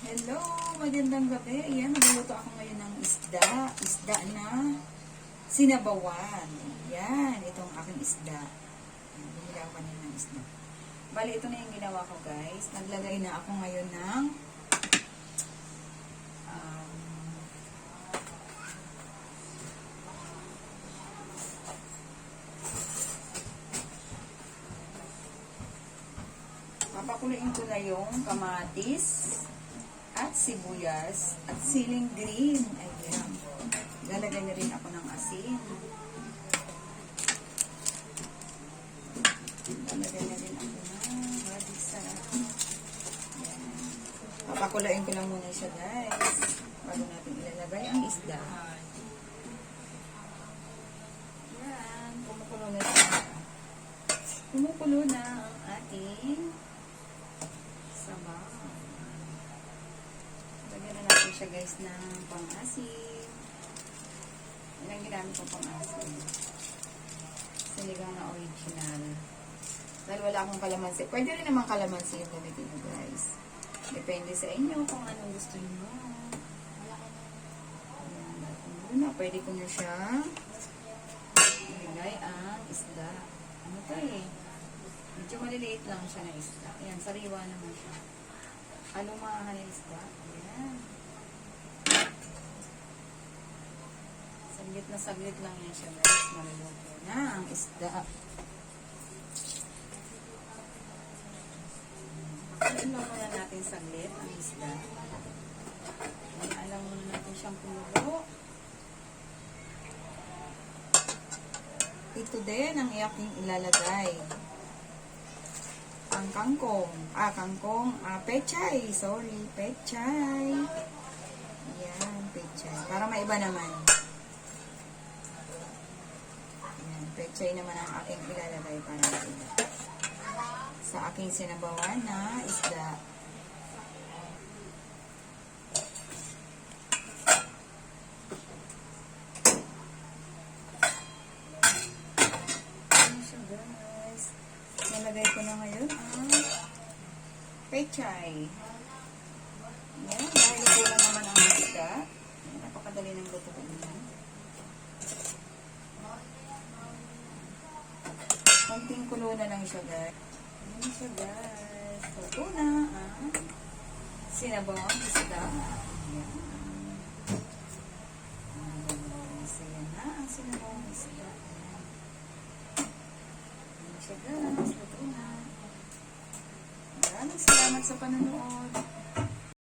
Hello, magandang gabi. Ayan, magluluto ako ngayon ng isda. Isda na sinabawan. Ayan, itong aking isda. Bumili ako kanina ng isda. Bali, ito na yung ginawa ko, guys. Naglagay na ako ngayon ng papakuluin ko na yung kamatis at sibuyas at siling green. Ayan. Lalagay na rin ako ng asin. Lalagay na rin ako ng hadisa. Ayan. Papakuluin ko lang muna siya, guys. Bago natin ilalagay ang isda. Ayan. Kumukulo na siya. Kumukulo na ang ating sabaw. Lagyan na natin siya, guys, ng pang-asin. Yan ang ginamit ko pang-asin. Sinigang na original. Dahil wala akong kalamansi. Pwede rin naman kalamansi yung gamitin nyo, guys. Depende sa inyo kung anong gusto nyo. Ayan. Pwede ko nyo siya ilagay ang isda. Ano to eh? Medyo maliliit lang siya na isda. Ayan, sariwa naman siya. Alumahan na isda. Ayan. Saglit lang yan siya, guys. Maluluto na ang isda. Ayan lang muna natin saglit ang isda. Alam muna natin siyang kumulo. Ito din ang aking ilalagay. Ang kangkong. Pechay. Sorry, pechay. Ayan, pechay. Para maiba naman. Ayan, pechay naman ang aking ilalagay para maiba. Sa aking sinabawan na isda. Nalagay ko na ngayon ang pechay. Ayan, dahil ito lang naman ang isda. Napakadali ng luto ko niyan. Konting kulo na lang siya, guys. Ayan siya, guys. Luto na ang sinabawang isda. Ayan. Ayan na ang sinabawang isda. Ayan siya, guys. Luto na. Maraming salamat sa panonood.